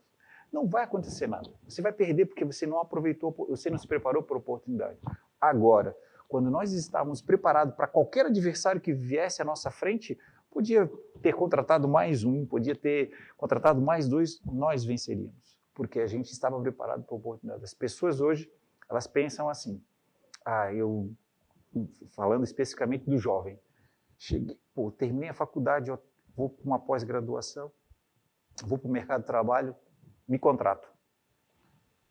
não vai acontecer nada. Você vai perder porque você não aproveitou, você não se preparou para a oportunidade. Agora, quando nós estávamos preparados para qualquer adversário que viesse à nossa frente, podia ter contratado mais um, podia ter contratado mais 2, nós venceríamos. Porque a gente estava preparado para a oportunidade. As pessoas hoje, elas pensam assim, falando especificamente do jovem, terminei a faculdade, eu vou para uma pós-graduação, vou para o mercado de trabalho, me contrato.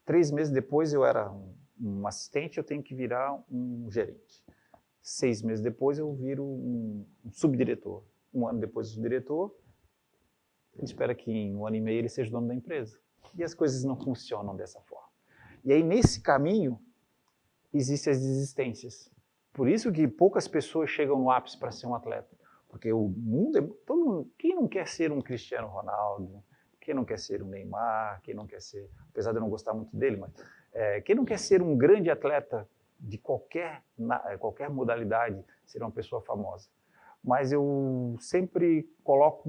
3 meses depois eu era um assistente, eu tenho que virar um gerente. 6 meses depois eu viro um subdiretor. 1 ano depois do diretor, ele espera que em 1 ano e meio ele seja dono da empresa. E as coisas não funcionam dessa forma. E aí nesse caminho, existem as desistências. Por isso que poucas pessoas chegam no ápice para ser um atleta. Porque o mundo todo mundo, quem não quer ser um Cristiano Ronaldo, quem não quer ser um Neymar, quem não quer ser, apesar de eu não gostar muito dele, mas quem não quer ser um grande atleta de qualquer modalidade, ser uma pessoa famosa. Mas eu sempre coloco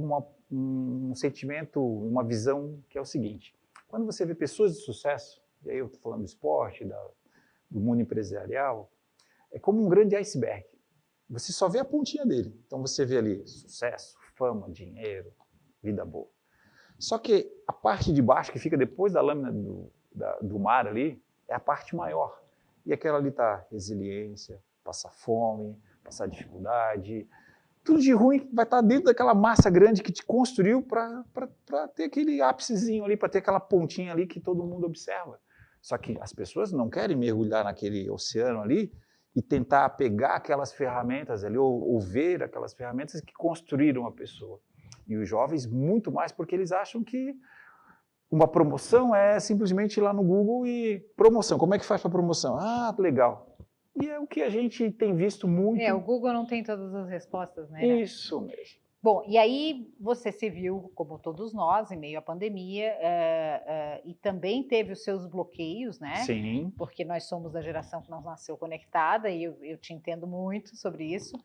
um sentimento, uma visão que é o seguinte, quando você vê pessoas de sucesso, e aí eu estou falando do esporte, do mundo empresarial, é como um grande iceberg. Você só vê a pontinha dele. Então você vê ali sucesso, fama, dinheiro, vida boa. Só que a parte de baixo, que fica depois da lâmina do mar ali, é a parte maior. E aquela ali está resiliência, passar fome, passar dificuldade. Tudo de ruim vai estar dentro daquela massa grande que te construiu para ter aquele ápicezinho ali, para ter aquela pontinha ali que todo mundo observa. Só que as pessoas não querem mergulhar naquele oceano ali e tentar pegar aquelas ferramentas ali, ou ver aquelas ferramentas que construíram a pessoa. E os jovens, muito mais, porque eles acham que uma promoção é simplesmente ir lá no Google e promoção. Como é que faz para promoção? Ah, legal. E é o que a gente tem visto muito. O Google não tem todas as respostas, né? Isso mesmo. Bom, e aí você se viu, como todos nós, em meio à pandemia, e também teve os seus bloqueios, né? Sim. Porque nós somos da geração que não nasceu conectada, e eu te entendo muito sobre isso,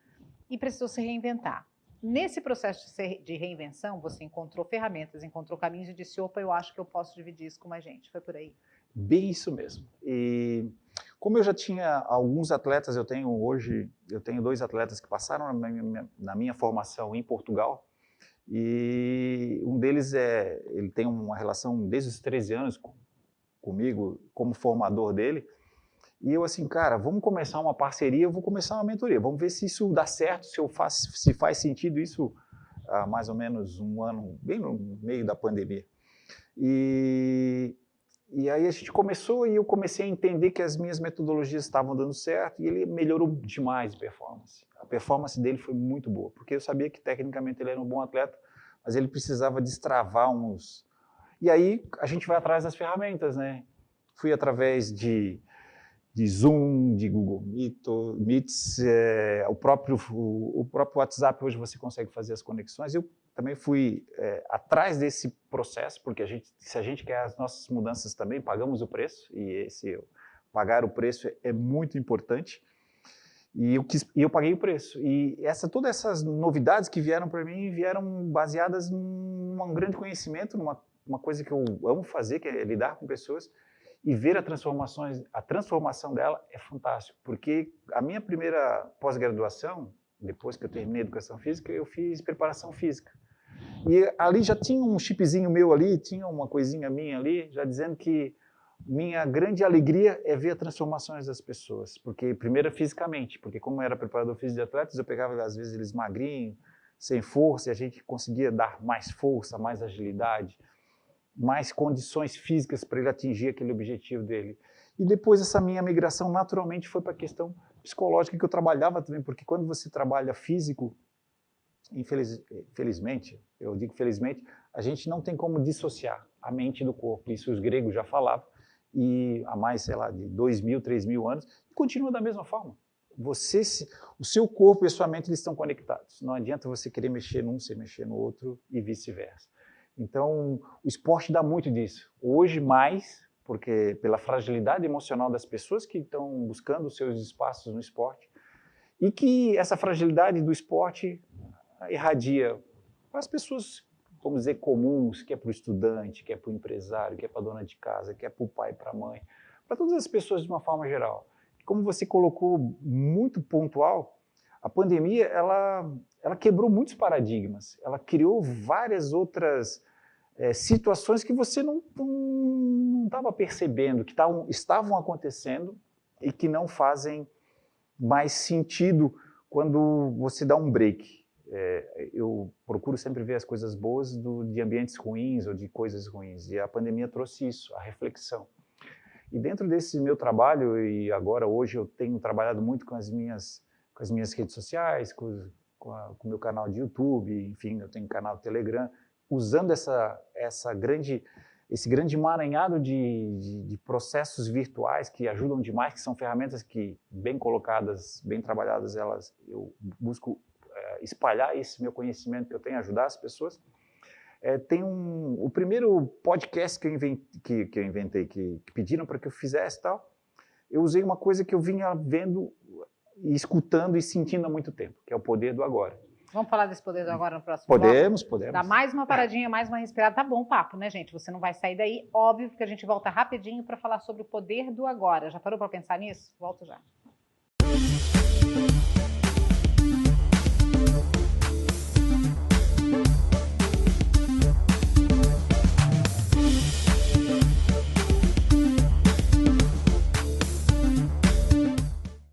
e precisou se reinventar. Nesse processo de reinvenção, você encontrou ferramentas, encontrou caminhos e disse, opa, eu acho que eu posso dividir isso com mais gente. Foi por aí? Bem isso mesmo. E como eu já tinha alguns atletas, eu tenho 2 atletas que passaram na minha formação em Portugal, e um deles ele tem uma relação desde os 13 anos comigo, como formador dele, e eu assim, cara, vamos começar uma parceria, eu vou começar uma mentoria, vamos ver se isso dá certo, se faz sentido isso há mais ou menos 1 ano, bem no meio da pandemia. E aí a gente começou e eu comecei a entender que as minhas metodologias estavam dando certo e ele melhorou demais a performance. A performance dele foi muito boa, porque eu sabia que tecnicamente ele era um bom atleta, mas ele precisava destravar uns... E aí a gente vai atrás das ferramentas, né? Fui através de Zoom, de Google Meets, o próprio WhatsApp, hoje você consegue fazer as conexões. Eu também fui atrás desse processo, porque se a gente quer as nossas mudanças também, pagamos o preço, e pagar o preço é muito importante. E eu paguei o preço. E todas essas novidades que vieram para mim vieram baseadas num grande conhecimento, numa coisa que eu amo fazer, que é lidar com pessoas, e ver a transformação dela é fantástico. Porque a minha primeira pós-graduação, depois que eu terminei educação física, eu fiz preparação física. E ali já tinha um chipzinho meu ali, tinha uma coisinha minha ali, já dizendo que minha grande alegria é ver as transformações das pessoas, porque primeiro fisicamente, porque como eu era preparador físico de atletas, eu pegava às vezes eles magrinhos, sem força, e a gente conseguia dar mais força, mais agilidade, mais condições físicas para ele atingir aquele objetivo dele. E depois essa minha migração naturalmente foi para a questão psicológica que eu trabalhava também, porque quando você trabalha físico, infelizmente, eu digo felizmente, a gente não tem como dissociar a mente do corpo, isso os gregos já falavam, e há mais, sei lá, de 2.000, 3.000 anos, e continua da mesma forma. O seu corpo e a sua mente eles estão conectados. Não adianta você querer mexer num sem mexer no outro e vice-versa. Então, o esporte dá muito disso. Hoje, mais, porque pela fragilidade emocional das pessoas que estão buscando os seus espaços no esporte, e que essa fragilidade do esporte irradia para as pessoas, vamos dizer, comuns, que é para o estudante, que é para o empresário, que é para a dona de casa, que é para o pai, para a mãe, para todas as pessoas de uma forma geral. Como você colocou muito pontual, a pandemia ela quebrou muitos paradigmas, ela criou várias outras situações que você não estava percebendo, que estavam acontecendo e que não fazem mais sentido quando você dá um break. Eu procuro sempre ver as coisas boas de ambientes ruins ou de coisas ruins, e a pandemia trouxe isso, a reflexão. E dentro desse meu trabalho, e agora hoje eu tenho trabalhado muito com as minhas redes sociais, com o meu canal de YouTube, enfim, eu tenho um canal de Telegram, usando esse grande emaranhado de processos virtuais que ajudam demais, que são ferramentas que, bem colocadas, bem trabalhadas, eu busco espalhar esse meu conhecimento que eu tenho, ajudar as pessoas. Tem o primeiro podcast que eu inventei, que pediram para que eu fizesse tal, eu usei uma coisa que eu vinha vendo, escutando e sentindo há muito tempo, que é o poder do agora. Vamos falar desse poder do agora no próximo Podemos. Dá mais uma paradinha, mais uma respirada. Tá bom o papo, né, gente? Você não vai sair daí. Óbvio que a gente volta rapidinho para falar sobre o poder do agora. Já parou para pensar nisso? Volto já.